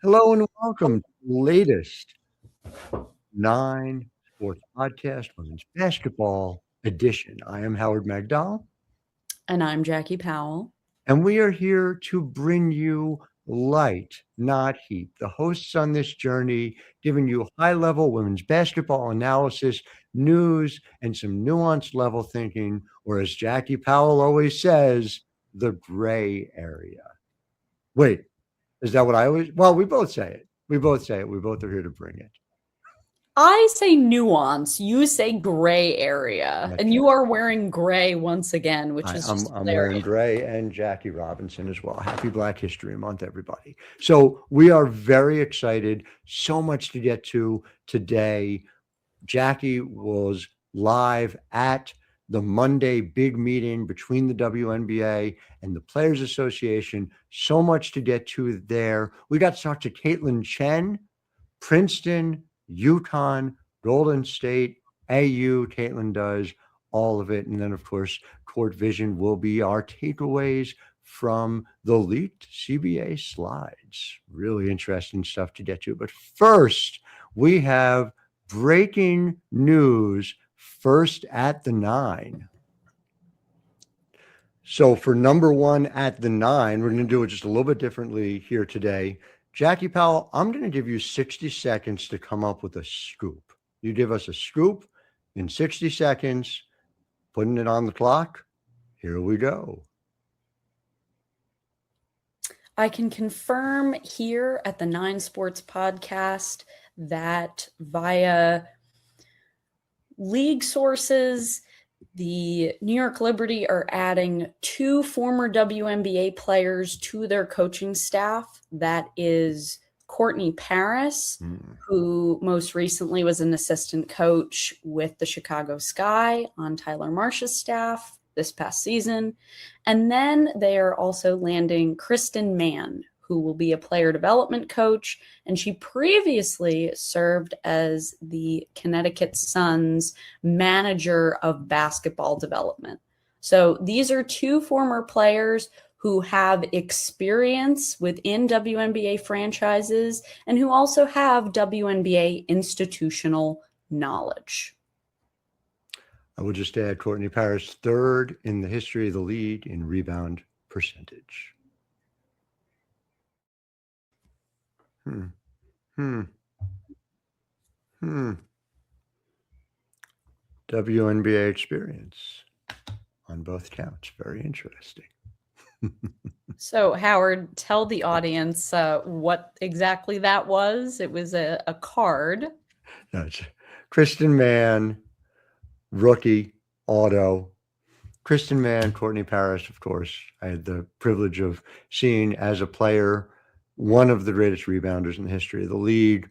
Hello and welcome to the latest 9 Sports Podcast, Women's Basketball Edition. I am Howard Magdal. And I'm Jackie Powell. And we are here to bring you light, not heat. The hosts on this journey, giving you high-level women's basketball analysis, news, and some nuanced level thinking, or as Jackie Powell always says, the gray area. Wait, is that what I always? Well, we both say it. We both say it. We both are here to bring it. I say nuance. You say gray area. That's and you are wearing gray once again, which is I'm wearing gray, and Jackie Robinson as well. Happy Black History Month, everybody. So we are very excited. So much to get to today. Jackie was live at the Monday big meeting between the WNBA and the Players Association. So much to get to there. We got to talk to Kaitlyn Chen, Princeton, UConn, Golden State, AU. Kaitlyn does all of it. And then, of course, Court Vision will be our takeaways from the leaked CBA slides. Really interesting stuff to get to. But first, we have breaking news first at the 9. So for number 1 at the 9, we're going to do it just a little bit differently here today. Jackie Powell, I'm going to give you 60 seconds to come up with a scoop. You give us a scoop in 60 seconds, putting it on the clock. Here we go. I can confirm here at the 9 Sports Podcast that via league sources, the New York Liberty are adding 2 former WNBA players to their coaching staff. That is Courtney Paris, who most recently was an assistant coach with the Chicago Sky on Tyler Marsh's staff this past season. And then they are also landing Kristen Mann, who will be a player development coach. And she previously served as the Connecticut Sun's manager of basketball development. So these are 2 former players who have experience within WNBA franchises and who also have WNBA institutional knowledge. I will just add Courtney Paris, 3rd in the history of the league in rebound percentage. WNBA experience on both counts. Very interesting. So, Howard, tell the audience what exactly that was. It was a card. No, it's Kristen Mann, rookie, auto. Kristen Mann, Courtney Paris, of course. I had the privilege of seeing as a player one of the greatest rebounders in the history of the league.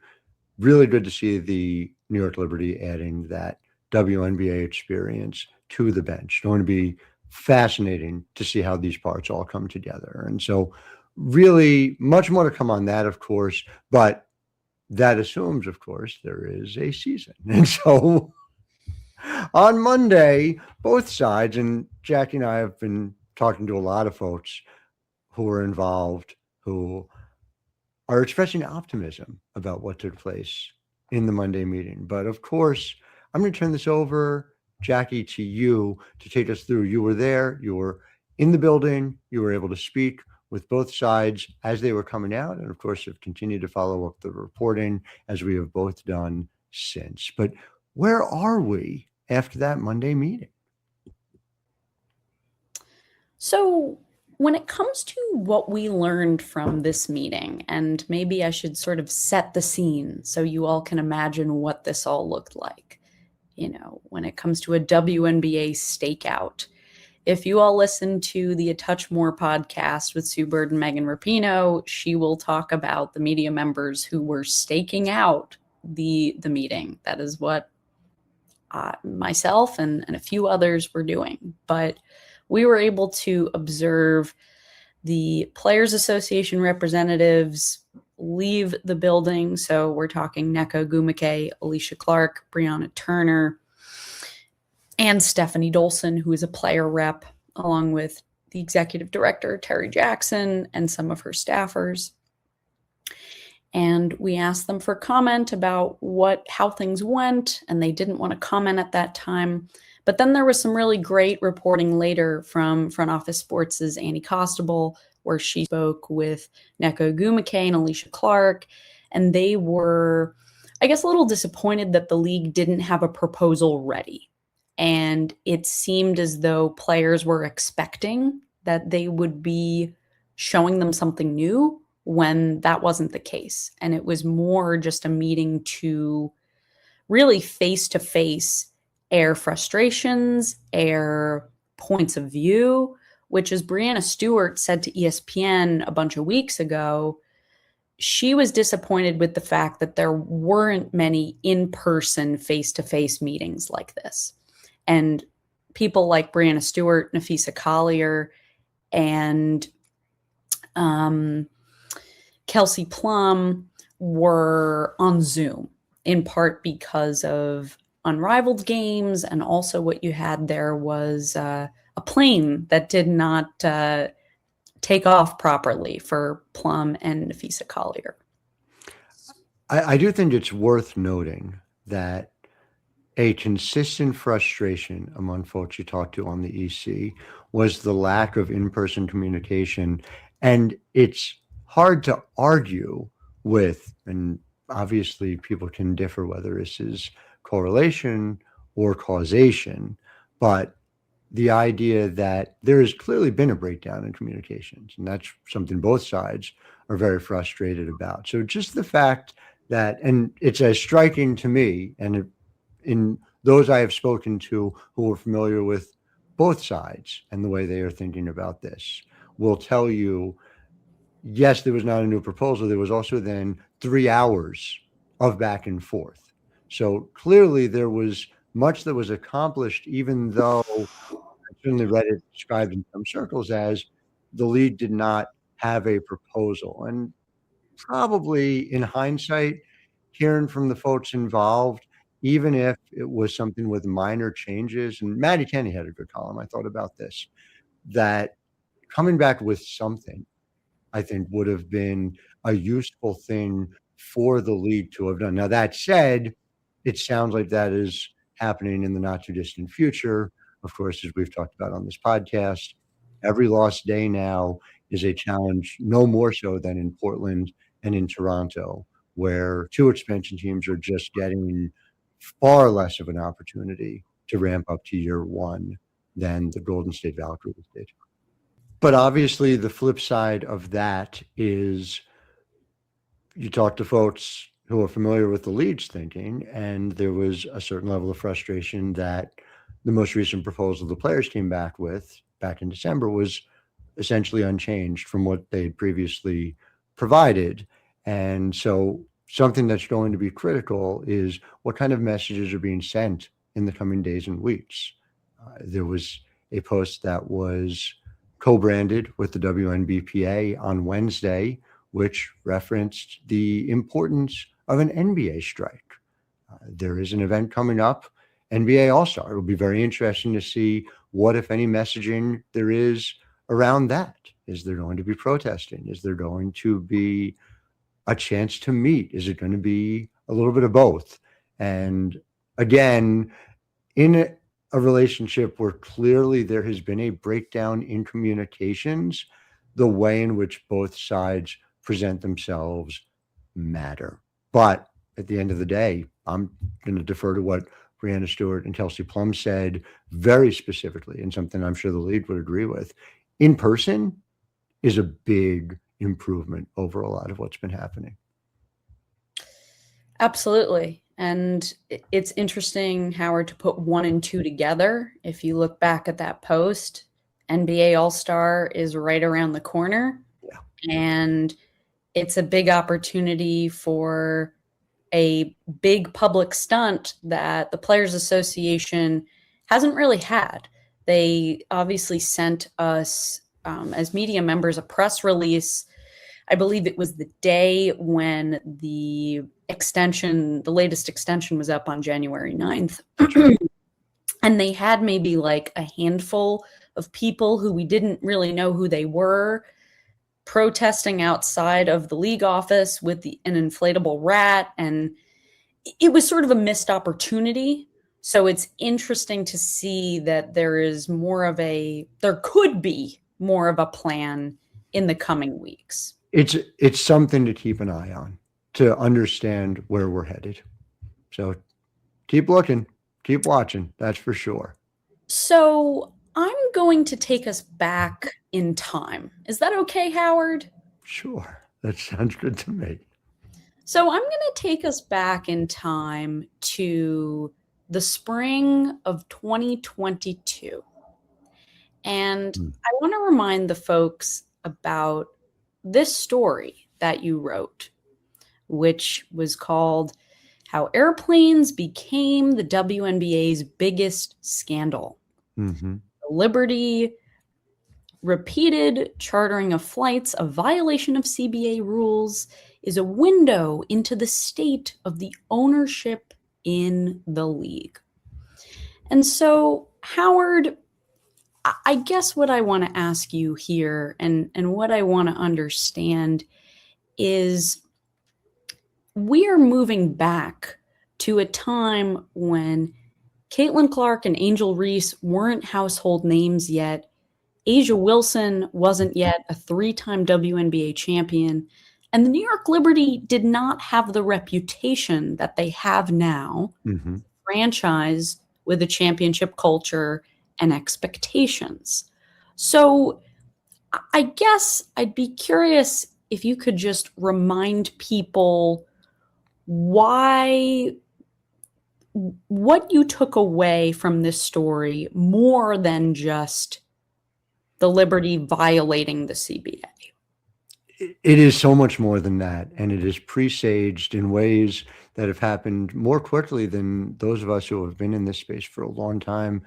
Really good to see the New York Liberty adding that WNBA experience to the bench. Going to be fascinating to see how these parts all come together. And so really much more to come on that, of course, but that assumes, of course, there is a season. And so on Monday, both sides, and Jackie and I have been talking to a lot of folks who are involved, who are expressing optimism about what took place in the Monday meeting. But of course, I'm going to turn this over, Jackie, to you to take us through. You were there, you were in the building, you were able to speak with both sides as they were coming out, and of course have continued to follow up the reporting as we have both done since. But where are we after that Monday meeting? So when it comes to what we learned from this meeting, and maybe I should sort of set the scene so you all can imagine what this all looked like. You know, when it comes to a WNBA stakeout, if you all listen to the A Touch More podcast with Sue Bird and Megan Rapinoe, she will talk about the media members who were staking out the meeting. That is what myself and a few others were doing. But we were able to observe the Players Association representatives leave the building. So we're talking Nneka Ogwumike, Alicia Clark, Breonna Turner, and Stephanie Dolson, who is a player rep, along with the executive director, Terry Jackson, and some of her staffers. And we asked them for comment about how things went, and they didn't want to comment at that time. But then there was some really great reporting later from Front Office Sports' Annie Costable, where she spoke with Neko Gumake and Alicia Clark, and they were, I guess, a little disappointed that the league didn't have a proposal ready. And it seemed as though players were expecting that they would be showing them something new when that wasn't the case. And it was more just a meeting to really face-to-face air frustrations, air points of view, which, as Breanna Stewart said to ESPN a bunch of weeks ago, she was disappointed with the fact that there weren't many in-person face-to-face meetings like this. And people like Breanna Stewart, Nafisa Collier, and Kelsey Plum were on Zoom, in part because of Unrivaled games. And also what you had there was a plane that did not take off properly for Plum and Nafisa Collier. I do think it's worth noting that a consistent frustration among folks you talked to on the EC was the lack of in-person communication. And it's hard to argue with, and obviously people can differ whether this is correlation or causation, but the idea that there has clearly been a breakdown in communications, and that's something both sides are very frustrated about. So just the fact that, and it's as striking to me, and in those I have spoken to who are familiar with both sides and the way they are thinking about this, will tell you, yes, there was not a new proposal. There was also then 3 hours of back and forth. So clearly there was much that was accomplished, even though I certainly read it described in some circles as the league did not have a proposal. And probably in hindsight, hearing from the folks involved, even if it was something with minor changes, and Maddie Kenny had a good column, I thought about this, that coming back with something, I think would have been a useful thing for the league to have done. Now, that said, it sounds like that is happening in the not too distant future. Of course, as we've talked about on this podcast, every lost day now is a challenge, no more so than in Portland and in Toronto, where two expansion teams are just getting far less of an opportunity to ramp up to year one than the Golden State Valkyries did. But obviously, the flip side of that is you talk to folks who are familiar with the league's thinking, and there was a certain level of frustration that the most recent proposal the players came back with back in December was essentially unchanged from what they had previously provided. And so something that's going to be critical is what kind of messages are being sent in the coming days and weeks. There was a post that was co-branded with the WNBPA on Wednesday, which referenced the importance of an NBA strike. There is an event coming up, NBA All-Star. It will be very interesting to see what, if any, messaging there is around that. Is there going to be protesting? Is there going to be a chance to meet? Is it going to be a little bit of both? And again, in a relationship where clearly there has been a breakdown in communications, the way in which both sides present themselves matter. But at the end of the day, I'm going to defer to what Breanna Stewart and Kelsey Plum said very specifically, and something I'm sure the league would agree with. In person is a big improvement over a lot of what's been happening. Absolutely. And it's interesting, Howard, to put 1 and 2 together. If you look back at that post, NBA All-Star is right around the corner. Yeah. And it's a big opportunity for a big public stunt that the Players Association hasn't really had. They obviously sent us, as media members, a press release. I believe it was the day when the latest extension was up on January 9th. And they had maybe like a handful of people who we didn't really know who they were protesting outside of the league office with an inflatable rat, and it was sort of a missed opportunity. So it's interesting to see that there could be more of a plan in the coming weeks. It's something to keep an eye on to understand where we're headed. So keep looking, keep watching, that's for sure. So I'm going to take us back in time. Is that okay, Howard? Sure, that sounds good to me. So I'm going to take us back in time to the spring of 2022. And I want to remind the folks about this story that you wrote, which was called How Airplanes Became the WNBA's Biggest Scandal. Mm-hmm. Liberty repeated chartering of flights, a violation of CBA rules, is a window into the state of the ownership in the league. And so, Howard, I guess what I want to ask you here and what I want to understand is we are moving back to a time when Caitlin Clark and Angel Reese weren't household names yet. Asia Wilson wasn't yet a 3-time WNBA champion. And the New York Liberty did not have the reputation that they have now, franchise with a championship culture and expectations. So I guess I'd be curious if you could just remind people what you took away from this story more than just the Liberty violating the CBA. It is so much more than that, and it is presaged in ways that have happened more quickly than those of us who have been in this space for a long time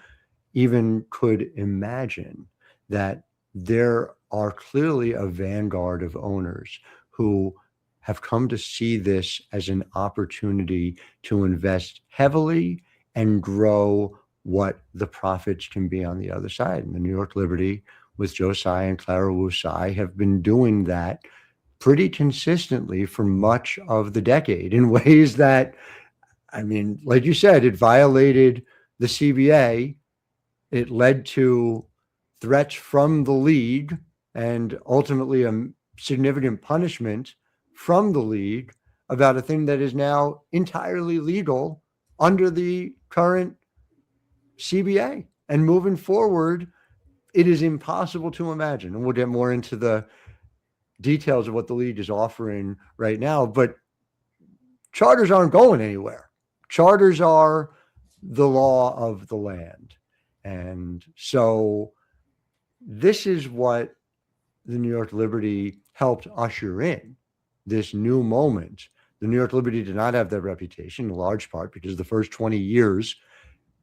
even could imagine. That there are clearly a vanguard of owners who have come to see this as an opportunity to invest heavily and grow what the profits can be on the other side. And the New York Liberty, with Joe Tsai and Clara Wu Tsai, have been doing that pretty consistently for much of the decade in ways that, I mean, like you said, it violated the CBA. It led to threats from the league and ultimately a significant punishment from the league about a thing that is now entirely legal under the current CBA. And moving forward, it is impossible to imagine. And we'll get more into the details of what the league is offering right now, but charters aren't going anywhere. Charters are the law of the land. And so this is what the New York Liberty helped usher in, this new moment. The New York Liberty did not have that reputation, in large part because the first 20 years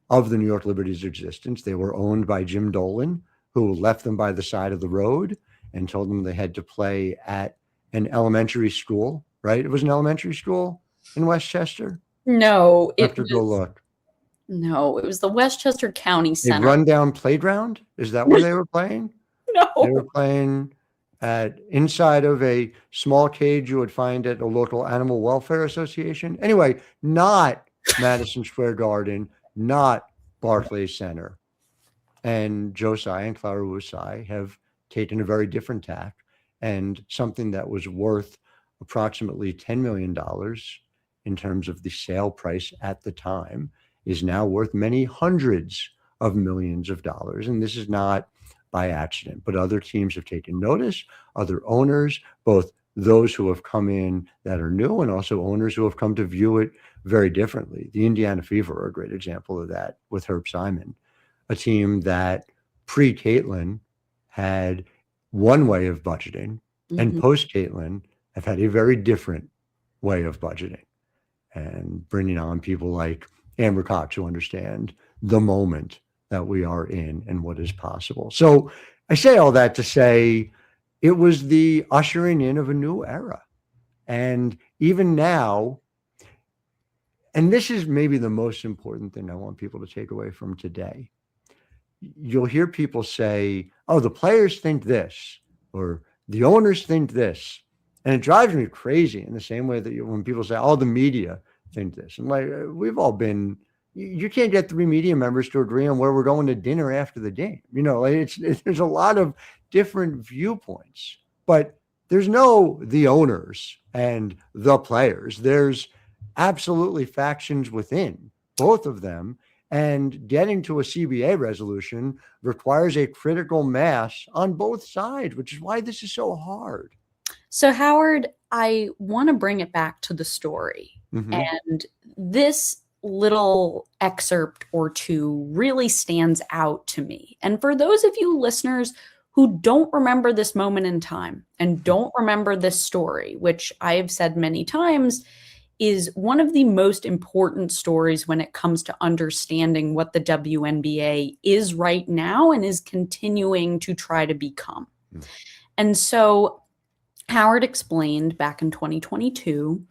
of the New York Liberty's existence, they were owned by Jim Dolan, who left them by the side of the road and told them they had to play at an elementary school, right? It was an elementary school in Westchester? No, I have to go look. No, it was the Westchester County Center. A rundown playground? Is that where they were playing? No. They were playing inside of a small cage you would find at a local animal welfare association. Anyway, not Madison Square Garden, not Barclays Center. And Joe Tsai and Clara Wu Tsai have taken a very different tack, and something that was worth approximately $10 million in terms of the sale price at the time is now worth many hundreds of millions of dollars. And this is not by accident, but other teams have taken notice, other owners, both those who have come in that are new and also owners who have come to view it very differently. The Indiana Fever are a great example of that with Herb Simon, a team that pre-Kaitlyn had one way of budgeting and post-Kaitlyn have had a very different way of budgeting, and bringing on people like Amber Cox who understand the moment that we are in and what is possible. So I say all that to say it was the ushering in of a new era. And even now, and this is maybe the most important thing I want people to take away from today, you'll hear people say, oh, the players think this, or the owners think this. And it drives me crazy in the same way that when people say, oh, the media think this. And like, we've all been, you can't get 3 media members to agree on where we're going to dinner after the game. Like there's a lot of different viewpoints, but there's no the owners and the players. There's absolutely factions within both of them. And getting to a CBA resolution requires a critical mass on both sides, which is why this is so hard. So, Howard, I want to bring it back to the story. Mm-hmm. And this little excerpt or two really stands out to me. And for those of you listeners who don't remember this moment in time and don't remember this story, which I have said many times, is one of the most important stories when it comes to understanding what the WNBA is right now and is continuing to try to become. Mm. And so Howard explained back in 2022,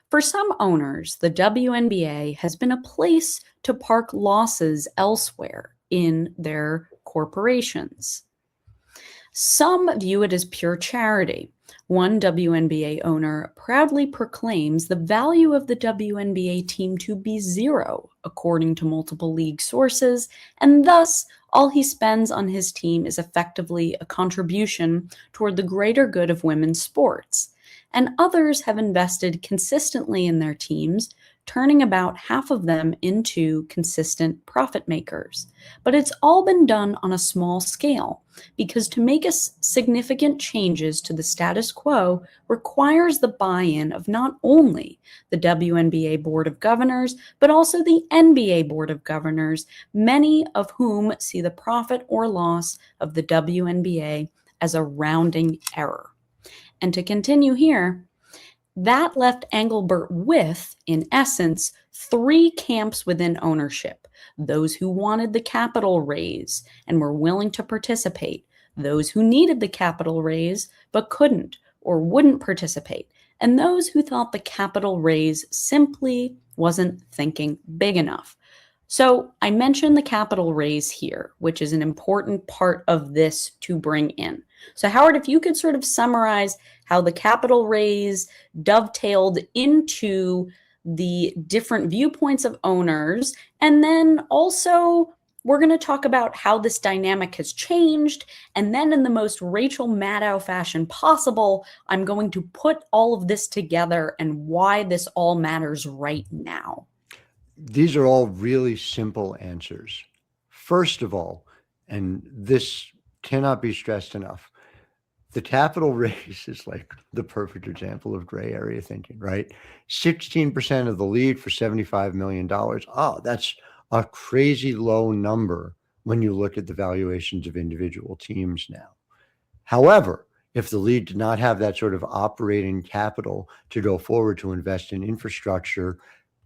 for some owners, the WNBA has been a place to park losses elsewhere in their corporations. Some view it as pure charity. One WNBA owner proudly proclaims the value of the WNBA team to be zero, according to multiple league sources, and thus all he spends on his team is effectively a contribution toward the greater good of women's sports. And others have invested consistently in their teams, turning about half of them into consistent profit makers. But it's all been done on a small scale, because to make significant changes to the status quo requires the buy-in of not only the WNBA Board of Governors, but also the NBA Board of Governors, many of whom see the profit or loss of the WNBA as a rounding error. And to continue here, that left Engelbert with, in essence, 3 camps within ownership: those who wanted the capital raise and were willing to participate, those who needed the capital raise but couldn't or wouldn't participate, and those who thought the capital raise simply wasn't thinking big enough. So I mentioned the capital raise here, which is an important part of this to bring in. So Howard, if you could sort of summarize how the capital raise dovetailed into the different viewpoints of owners, and then also we're going to talk about how this dynamic has changed, and then in the most Rachel Maddow fashion possible, I'm going to put all of this together and why this all matters right now. These are all really simple answers. First of all, and this cannot be stressed enough, the capital raise is like the perfect example of gray area thinking, right? 16% of the lead for $75 million. Oh, that's a crazy low number when you look at the valuations of individual teams now. However, if the league did not have that sort of operating capital to go forward to invest in infrastructure,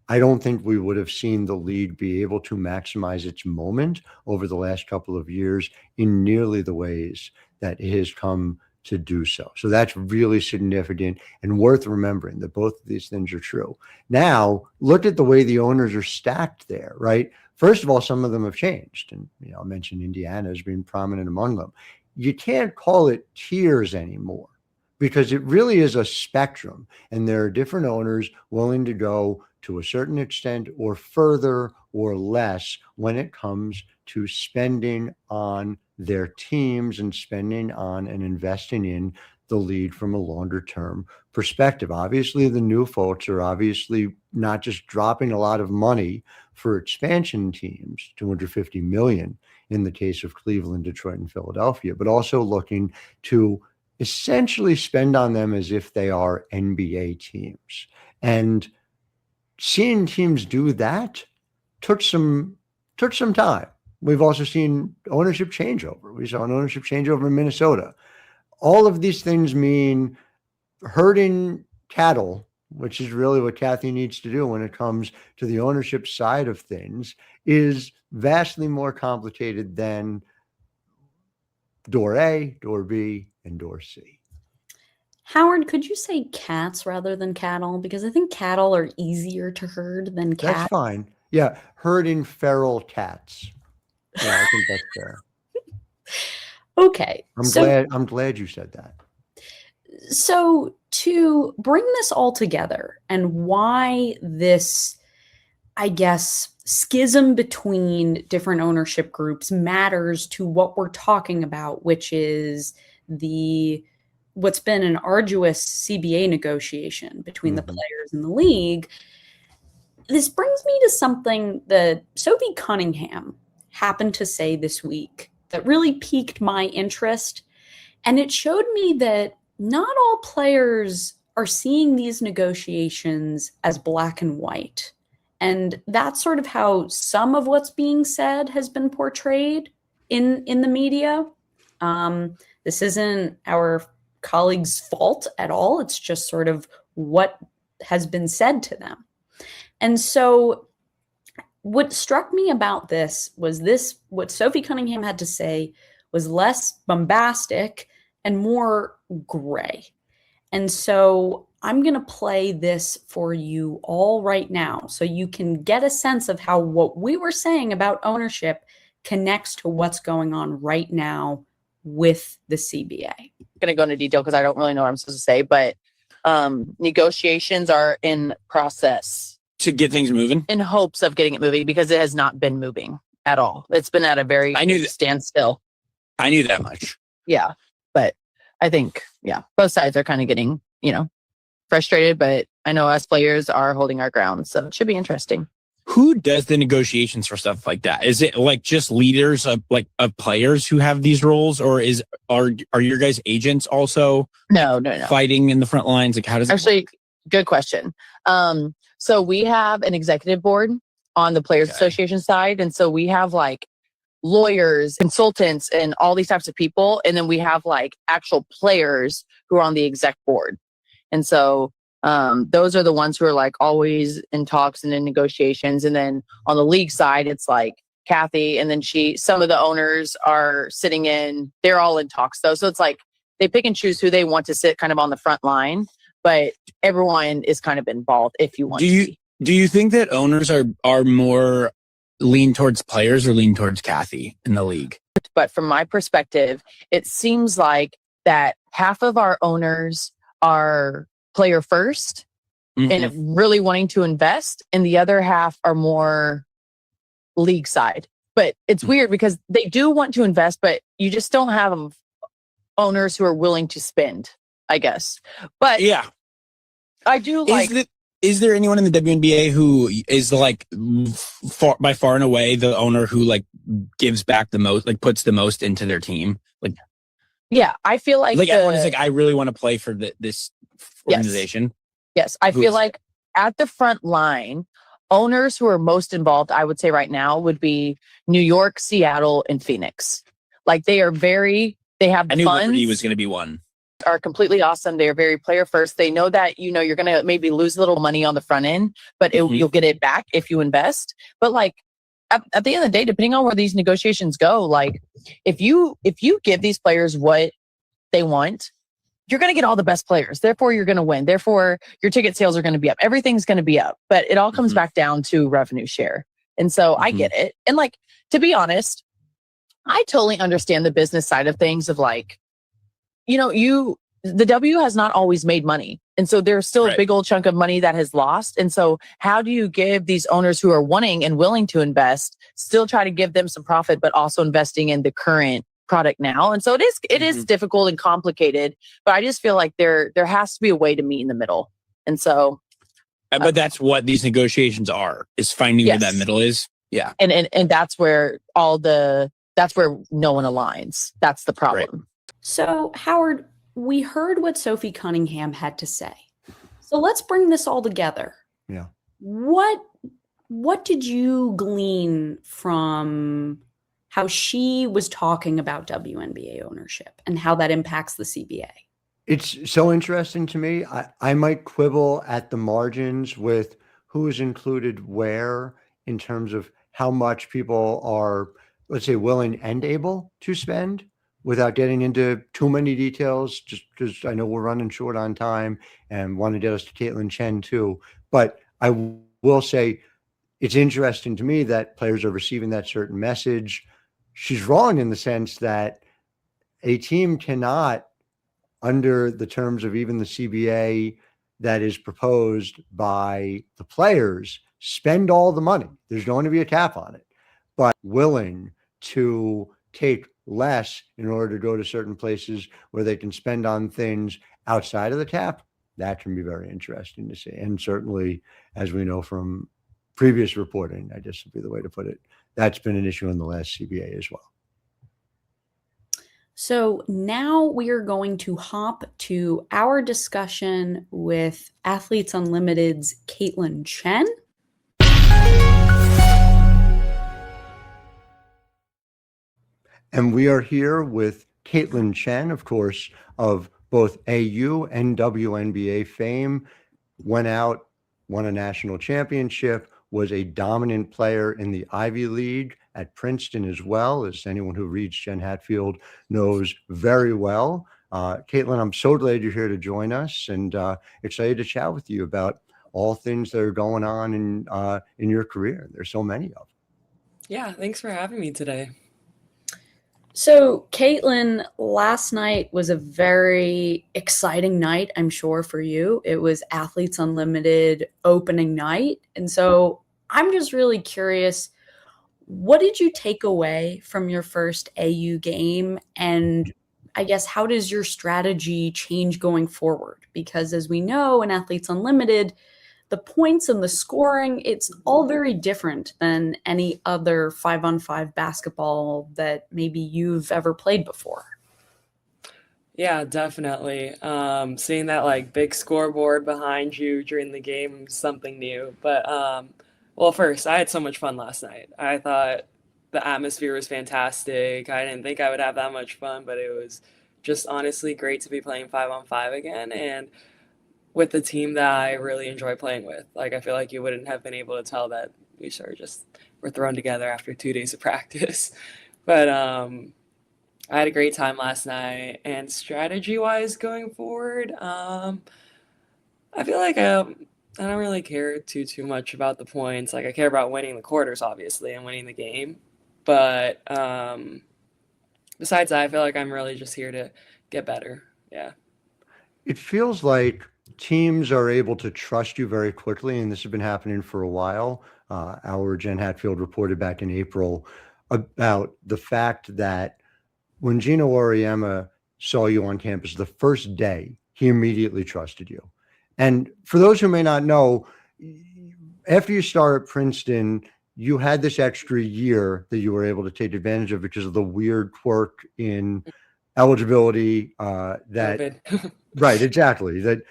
I don't think we would have seen the league be able to maximize its moment over the last couple of years in nearly the ways that it has come to do so. So that's really significant and worth remembering that both of these things are true. Now, look at the way the owners are stacked there, right? First of all, some of them have changed. And I mentioned Indiana as being prominent among them. You can't call it tiers anymore because it really is a spectrum. And there are different owners willing to go to a certain extent or further or less when it comes to spending on their teams and spending on and investing in the league from a longer term perspective. Obviously, the new folks are obviously not just dropping a lot of money for expansion teams, $250 million in the case of Cleveland, Detroit, and Philadelphia, but also looking to essentially spend on them as if they are NBA teams. And seeing teams do that took some time. We've also seen ownership changeover. We saw an ownership changeover in Minnesota. All of these things mean herding cattle, which is really what Kathy needs to do when it comes to the ownership side of things, is vastly more complicated than door A, door B, and door C. Howard, could you say cats rather than cattle? Because I think cattle are easier to herd than cats. That's fine. Yeah, herding feral cats. Yeah, I think that's fair. Okay. I'm glad you said that. So to bring this all together and why this, I guess, schism between different ownership groups matters to what we're talking about, which is what's been an arduous CBA negotiation between the players and the league. This brings me to something that Sophie Cunningham happened to say this week that really piqued my interest. And it showed me that not all players are seeing these negotiations as black and white. And that's sort of how some of what's being said has been portrayed in the media. This isn't our colleagues' fault at all. It's just sort of what has been said to them. And so what struck me about this was what Sophie Cunningham had to say was less bombastic and more gray. And so I'm going to play this for you all right now so you can get a sense of how what we were saying about ownership connects to what's going on right now with the CBA. I'm going to go into detail because I don't really know what I'm supposed to say, but negotiations are in process. To get things moving? In hopes of getting it moving, because it has not been moving at all. It's been at a very standstill. I knew that much. Yeah. But I think, both sides are kind of getting, frustrated, but I know us players are holding our ground. So it should be interesting. Who does the negotiations for stuff like that? Is it like just leaders of players who have these roles, or are your guys agents also No. fighting in the front lines? Like, how does actually it work? Good question. So we have an executive board on the Players Association side. And so we have like lawyers, consultants, and all these types of people. And then we have like actual players who are on the exec board. And so those are the ones who are like always in talks and in negotiations. And then on the league side, it's like Kathy, and then some of the owners are sitting in, they're all in talks though. So it's like they pick and choose who they want to sit kind of on the front line, but everyone is kind of involved if you want to be. Do you think that owners are more lean towards players or lean towards Kathy in the league? But from my perspective, it seems like that half of our owners are player first and really wanting to invest, and the other half are more league side. But it's weird because they do want to invest, but you just don't have owners who are willing to spend, I guess. But yeah, I do like. Is there anyone in the WNBA who is like by far and away the owner who like gives back the most, like puts the most into their team? Like, yeah, I feel like everyone is like, I really want to play for this organization. Yes, I feel like at the front line, owners who are most involved, I would say right now, would be New York, Seattle, and Phoenix. Like they have I knew funds. Liberty was going to be one. Are completely awesome. They are very player first. They know that, you're going to maybe lose a little money on the front end, but you'll get it back if you invest. But like at the end of the day, depending on where these negotiations go, like if you give these players what they want, you're going to get all the best players. Therefore, you're going to win. Therefore, your ticket sales are going to be up. Everything's going to be up, but it all comes back down to revenue share. And so I get it. And like, to be honest, I totally understand the business side of things of like, the W has not always made money. And so there's still a big old chunk of money that has lost. And so how do you give these owners who are wanting and willing to invest, still try to give them some profit, but also investing in the current product now? And so it is difficult and complicated, but I just feel like there has to be a way to meet in the middle. And so. But that's what these negotiations are, is finding where that middle is. Yeah. And that's where that's where no one aligns. That's the problem. Right. So, Howard, we heard what Sophie Cunningham had to say. So let's bring this all together. Yeah. What did you glean from how she was talking about WNBA ownership and how that impacts the CBA? It's so interesting to me. I might quibble at the margins with who is included where in terms of how much people are, let's say, willing and able to spend, without getting into too many details, just because I know we're running short on time and want to get us to Kaitlyn Chen too. But I will say it's interesting to me that players are receiving that certain message. She's wrong in the sense that a team cannot under the terms of even the CBA that is proposed by the players, spend all the money. There's going to be a cap on it, but willing to take less in order to go to certain places where they can spend on things outside of the cap. That can be very interesting to see. And certainly, as we know from previous reporting, I guess would be the way to put it, that's been an issue in the last CBA as well. So now we are going to hop to our discussion with Athletes Unlimited's Kaitlyn Chen. And we are here with Kaitlyn Chen, of course, of both AU and WNBA fame, went out, won a national championship, was a dominant player in the Ivy League at Princeton as well, as anyone who reads Jen Hatfield knows very well. Kaitlyn, I'm so glad you're here to join us, and excited to chat with you about all things that are going on in your career. There's so many of them. Yeah, thanks for having me today. So, Kaitlyn, last night was a very exciting night, I'm sure, for you. It was Athletes Unlimited opening night. And so I'm just really curious, what did you take away from your first AU game? And I guess, how does your strategy change going forward? Because as we know, in Athletes Unlimited, the points and the scoring, it's all very different than any other 5-on-5 basketball that maybe you've ever played before. Yeah, definitely. Seeing that like big scoreboard behind you during the game is something new. But well, first, I had so much fun last night. I thought the atmosphere was fantastic. I didn't think I would have that much fun, but it was just honestly great to be playing 5-on-5 again. And with the team that I really enjoy playing with. Like, I feel like you wouldn't have been able to tell that we sort of just were thrown together after 2 days of practice. But I had a great time last night. And strategy-wise going forward, I feel like I don't really care too much about the points. Like, I care about winning the quarters, obviously, and winning the game. But besides that, I feel like I'm really just here to get better. Yeah. It feels like teams are able to trust you very quickly, and this has been happening for a while. Our Jen Hatfield reported back in April about the fact that when Gino Auriemma saw you on campus the first day, he immediately trusted you. And for those who may not know, after you start at Princeton, you had this extra year that you were able to take advantage of because of the weird quirk in eligibility that right, exactly. That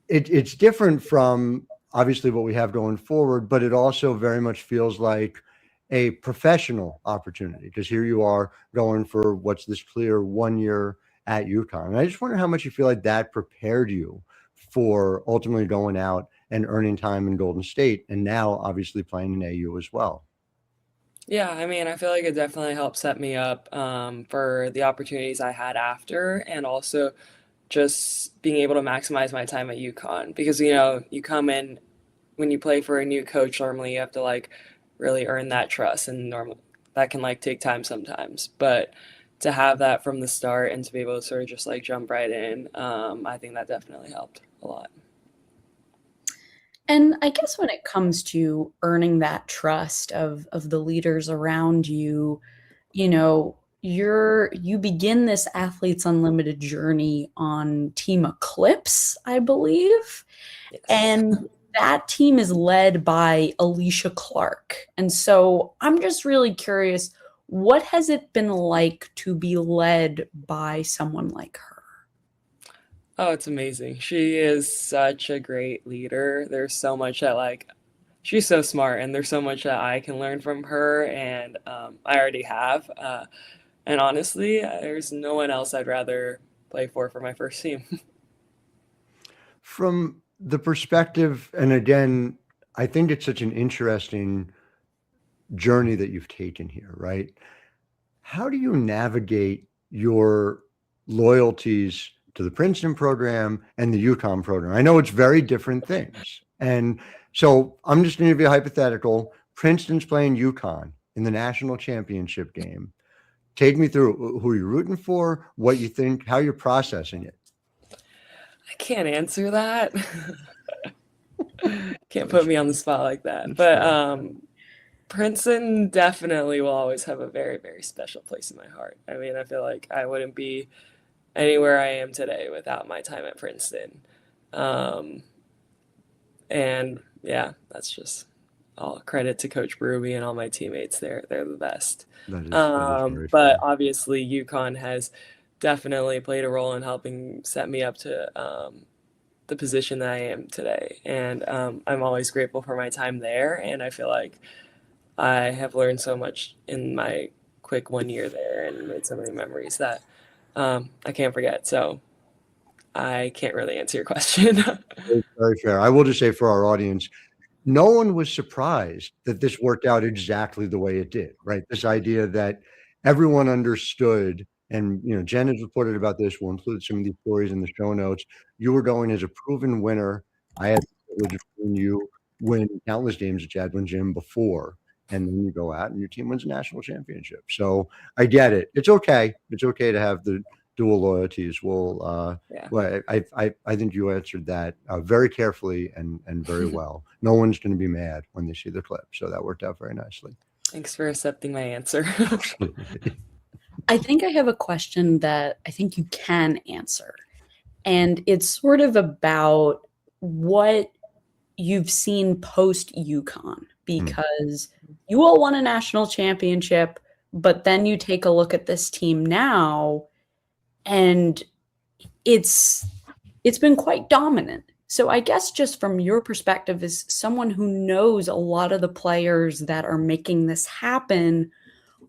it's different from obviously what we have going forward, but it also very much feels like a professional opportunity because here you are going for what's this clear 1 year at UConn. And I just wonder how much you feel like that prepared you for ultimately going out and earning time in Golden State and now obviously playing in AU as well. Yeah, I mean, I feel like it definitely helped set me up for the opportunities I had after, and also just being able to maximize my time at UConn because, you know, you come in when you play for a new coach, normally you have to like really earn that trust, and normally that can like take time sometimes, but to have that from the start and to be able to sort of just like jump right in, I think that definitely helped a lot. And I guess when it comes to earning that trust of the leaders around you, you know, you begin this Athletes Unlimited journey on Team Eclipse, I believe. Yes. And that team is led by Alicia Clark. And so I'm just really curious, what has it been like to be led by someone like her? Oh, it's amazing. She is such a great leader. There's so much that like she's so smart, and there's so much that I can learn from her, and I already have. And honestly, there's no one else I'd rather play for my first team. From the perspective, and again, I think it's such an interesting journey that you've taken here, right? How do you navigate your loyalties to the Princeton program and the UConn program? I know it's very different things. And so I'm just going to give you a hypothetical. Princeton's playing UConn in the national championship game. take me through who you're rooting for, what you think, how you're processing it. I can't answer that. Can't put me on the spot like that. But Princeton definitely will always have a very, very special place in my heart. I mean, I feel like I wouldn't be anywhere I am today without my time at Princeton. And yeah, that's just all credit to Coach Ruby and all my teammates. They're the best. That is very But fun. obviously UConn has definitely played a role in helping set me up to the position that I am today. And I'm always grateful for my time there. And I feel like I have learned so much in my quick 1 year there and made so many memories that I can't forget. So I can't really answer your question. Very fair. I will just say for our audience, no one was surprised that this worked out exactly the way it did, right? This idea that everyone understood, and Jen has reported about this. We'll include some of these stories in the show notes. You were going as a proven winner. I had the privilege of seeing you win countless games at Jadwin Gym before, and then you go out and your team wins a national championship. So I get it. It's okay. It's okay to have the dual loyalties. Well, I think you answered that very carefully and very well. No one's going to be mad when they see the clip. So that worked out very nicely. Thanks for accepting my answer. I think I have a question that I think you can answer. And it's sort of about what you've seen post UConn, because you all won a national championship, but then you take a look at this team now, and it's been quite dominant. So I guess just from your perspective, as someone who knows a lot of the players that are making this happen,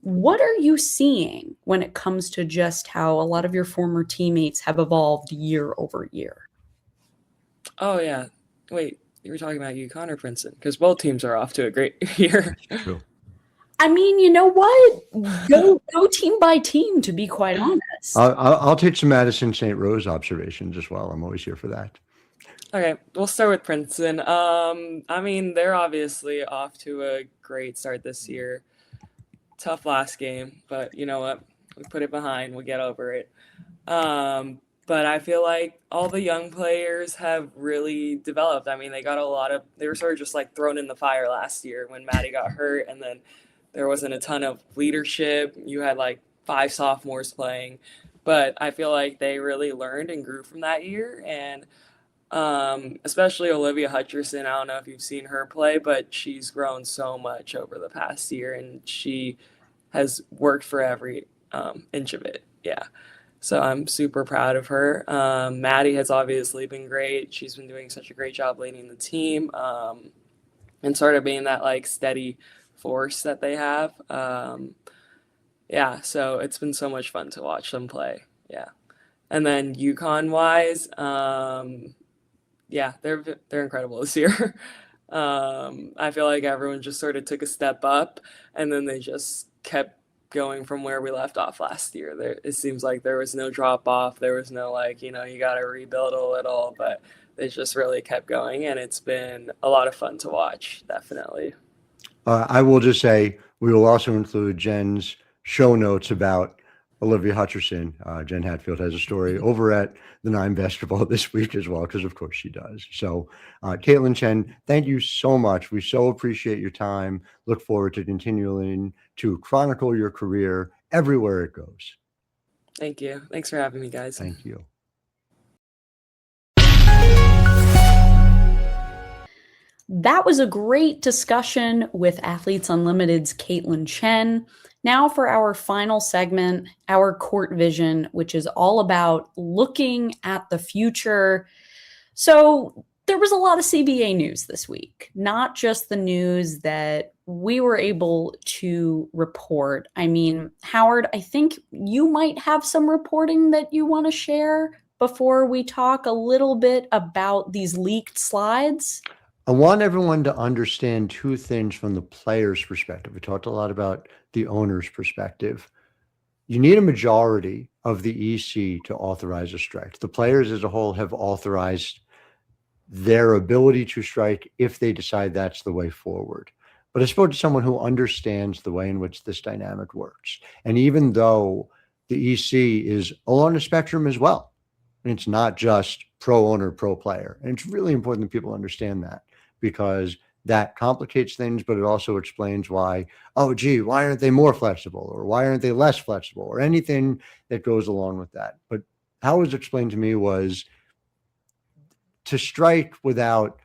what are you seeing when it comes to just how a lot of your former teammates have evolved year over year? Oh, yeah. Wait, you were talking about UConn or Princeton? Because both teams are off to a great year. True. I mean, you know what? Go team by team, to be quite honest. I'll take some Madison St. Rose observations as well. I'm always here for that. Okay, we'll start with Princeton. I mean, they're obviously off to a great start this year. Tough last game, but you know what? We put it behind. We'll get over it. But I feel like all the young players have really developed. I mean, they were sort of just like thrown in the fire last year when Maddie got hurt, and then there wasn't a ton of leadership. You had like 5 sophomores playing, but I feel like they really learned and grew from that year. And especially Olivia Hutcherson, I don't know if you've seen her play, but she's grown so much over the past year, and she has worked for every inch of it. Yeah. So I'm super proud of her. Maddie has obviously been great. She's been doing such a great job leading the team and sort of being that like steady force that they have. Yeah, so it's been so much fun to watch them play. Yeah. And then UConn wise, yeah, they're incredible this year. I feel like everyone just sort of took a step up, and then they just kept going from where we left off last year. It seems like there was no drop off. There was no like, you got to rebuild a little, but they just really kept going, and it's been a lot of fun to watch, definitely. I will just say we will also include Jen's show notes about Olivia Hutcherson. Jen Hatfield has a story over at the 9 Basketball this week as well, because of course she does. So Kaitlyn, Chen, thank you so much. We so appreciate your time. Look forward to continuing to chronicle your career everywhere it goes. Thank you. Thanks for having me, guys. Thank you. That was a great discussion with Athletes Unlimited's Kaitlyn Chen. Now for our final segment, our Court Vision, which is all about looking at the future. So there was a lot of CBA news this week, not just the news that we were able to report. I mean, Howard, I think you might have some reporting that you want to share before we talk a little bit about these leaked slides. I want everyone to understand 2 things from the player's perspective. We talked a lot about the owner's perspective. You need a majority of the EC to authorize a strike. The players as a whole have authorized their ability to strike if they decide that's the way forward. but I spoke to someone who understands the way in which this dynamic works. And even though the EC is along the spectrum as well, and it's not just pro owner, pro player. And it's really important that people understand that, because that complicates things, but it also explains why, oh, gee, why aren't they more flexible, or why aren't they less flexible, or anything that goes along with that. But how it was explained to me was to strike without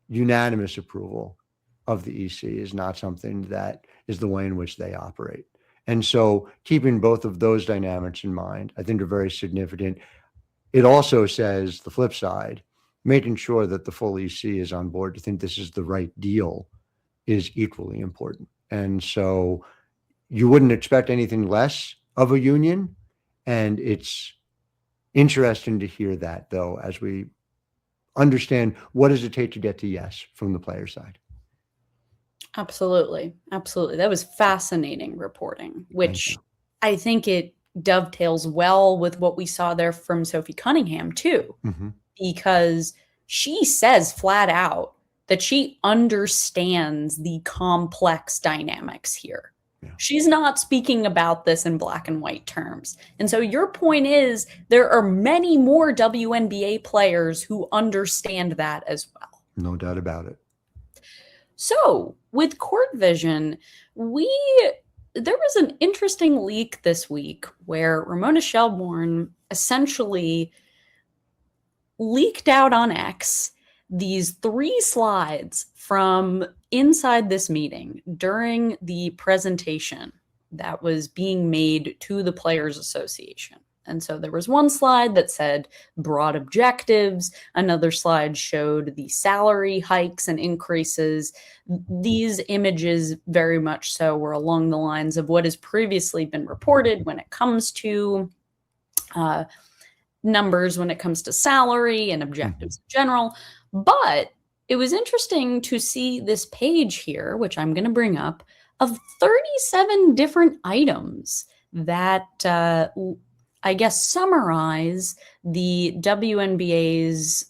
unanimous approval of the EC is not something that is the way in which they operate. And so keeping both of those dynamics in mind, I think are very significant. It also says the flip side, making sure that the full EC is on board to think this is the right deal is equally important. And so you wouldn't expect anything less of a union. And it's interesting to hear that, though, as we understand what does it take to get to yes from the player side. Absolutely. Absolutely. That was fascinating reporting, which I think it dovetails well with what we saw there from Sophie Cunningham too, because she says flat out that she understands the complex dynamics here. Yeah. She's not speaking about this in black and white terms. And so your point is there are many more WNBA players who understand that as well. No doubt about it. So with Court Vision, there was an interesting leak this week where Ramona Shelbourne essentially leaked out on X these 3 slides from inside this meeting during the presentation that was being made to the Players Association. And so there was one slide that said broad objectives. Another slide showed the salary hikes and increases. These images very much so were along the lines of what has previously been reported when it comes to numbers, when it comes to salary and objectives in general. But it was interesting to see this page here, which I'm going to bring up, of 37 different items that I guess summarize the WNBA's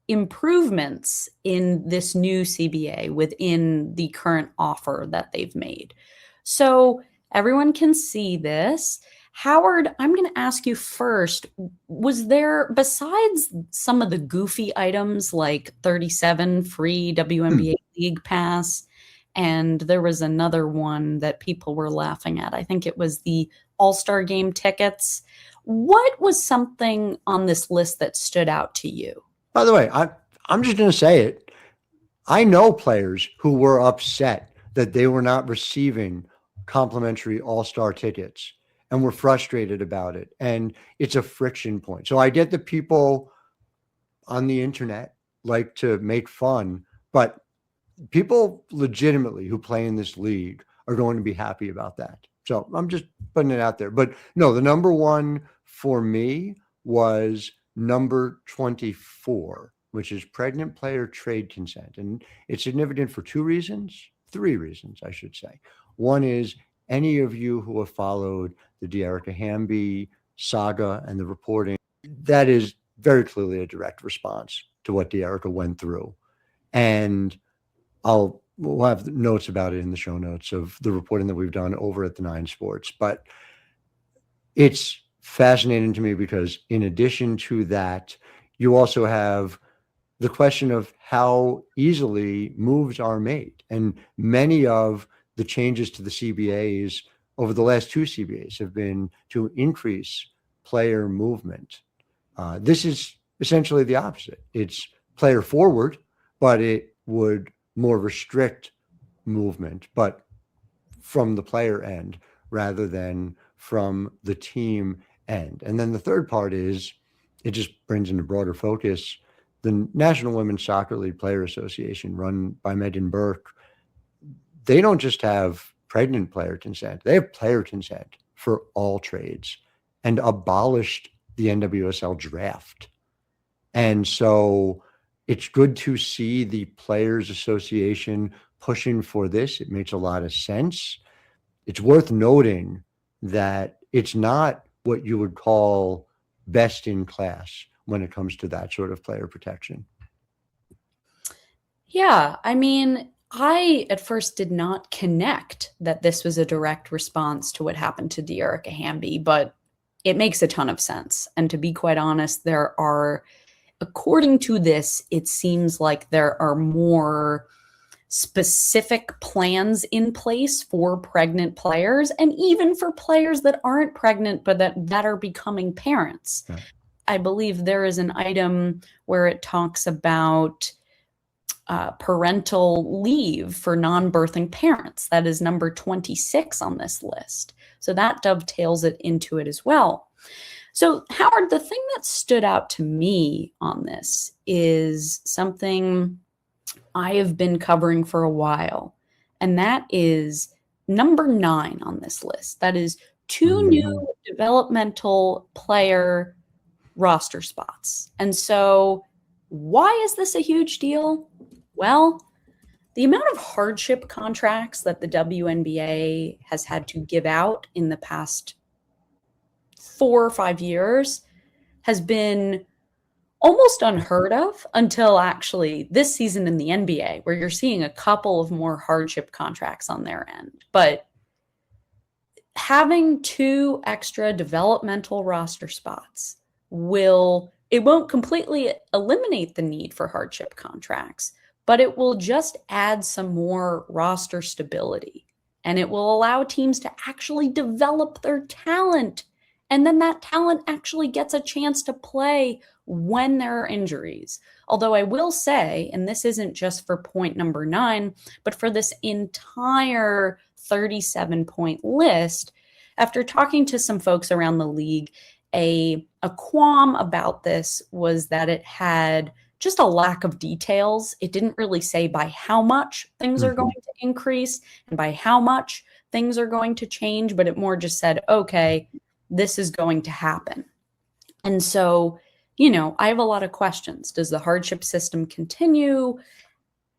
improvements in this new CBA within the current offer that they've made. So everyone can see this. Howard, I'm going to ask you first, was there, besides some of the goofy items like 37 free WNBA League Pass, and there was another one that people were laughing at, I think it was the All-Star Game tickets. What was something on this list that stood out to you? By the way, I'm just going to say it. I know players who were upset that they were not receiving complimentary All-Star tickets and were frustrated about it. And it's a friction point. So I get that people on the internet like to make fun, but people legitimately who play in this league are going to be happy about that. So I'm just putting it out there. But no, the number one for me was number 24, which is pregnant player trade consent. And it's significant for 3 reasons, I should say. One is any of you who have followed the De'Arica Hamby saga and the reporting, that is very clearly a direct response to what De'Arica went through. And we'll have notes about it in the show notes of the reporting that we've done over at the 9 Sports. But it's fascinating to me because in addition to that, you also have the question of how easily moves are made. And many of the changes to the CBAs over the last 2 CBAs have been to increase player movement. This is essentially the opposite. It's player forward, but it would more restrict movement, but from the player end rather than from the team end. And then the third part is it just brings into broader focus the National Women's Soccer League Player Association, run by Megan Burke. They don't just have pregnant player consent, they have player consent for all trades and abolished the NWSL draft. And so it's good to see the Players Association pushing for this. It makes a lot of sense. It's worth noting that it's not what you would call best in class when it comes to that sort of player protection. Yeah, I mean, I at first did not connect that this was a direct response to what happened to De'Erica Hamby, but it makes a ton of sense. And to be quite honest, according to this, it seems like there are more specific plans in place for pregnant players and even for players that aren't pregnant but that are becoming parents. Yeah. I believe there is an item where it talks about parental leave for non-birthing parents. That is number 26 on this list. So that dovetails it into it as well. So Howard, the thing that stood out to me on this is something I have been covering for a while, and that is number 9 on this list. That is 2 new developmental player roster spots. And so why is this a huge deal? Well, the amount of hardship contracts that the WNBA has had to give out in the past 4 or 5 years has been almost unheard of until actually this season in the NBA, where you're seeing a couple of more hardship contracts on their end. But having 2 extra developmental roster spots it won't completely eliminate the need for hardship contracts, but it will just add some more roster stability, and it will allow teams to actually develop their talent. And then that talent actually gets a chance to play when there are injuries. Although I will say, and this isn't just for point number 9, but for this entire 37-point list, after talking to some folks around the league, a qualm about this was that it had just a lack of details. It didn't really say by how much things are going to increase and by how much things are going to change, but it more just said, okay, this is going to happen. And so, I have a lot of questions. Does the hardship system continue?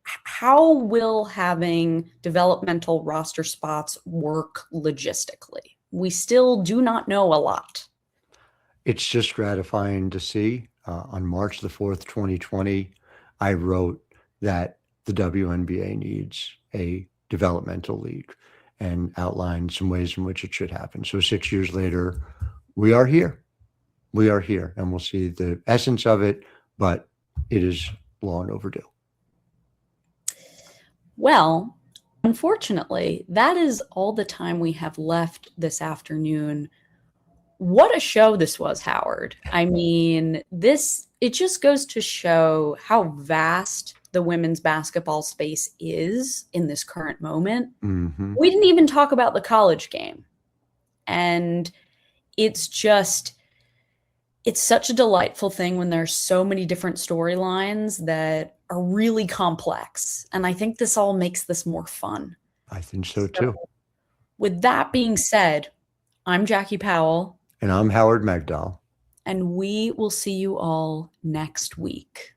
How will having developmental roster spots work logistically? We still do not know a lot. It's just gratifying to see. On March the 4th, 2020, I wrote that the WNBA needs a developmental league and outlined some ways in which it should happen. So 6 years later, we are here. We are here, and we'll see the essence of it, but it is long overdue. Well, unfortunately, that is all the time we have left this afternoon. What a show this was, Howard. I mean, it just goes to show how vast the women's basketball space is in this current moment. Mm-hmm. We didn't even talk about the college game. And it's such a delightful thing when there's so many different storylines that are really complex. And I think this all makes this more fun. I think so too. With that being said, I'm Jackie Powell. And I'm Howard Magdahl. And we will see you all next week.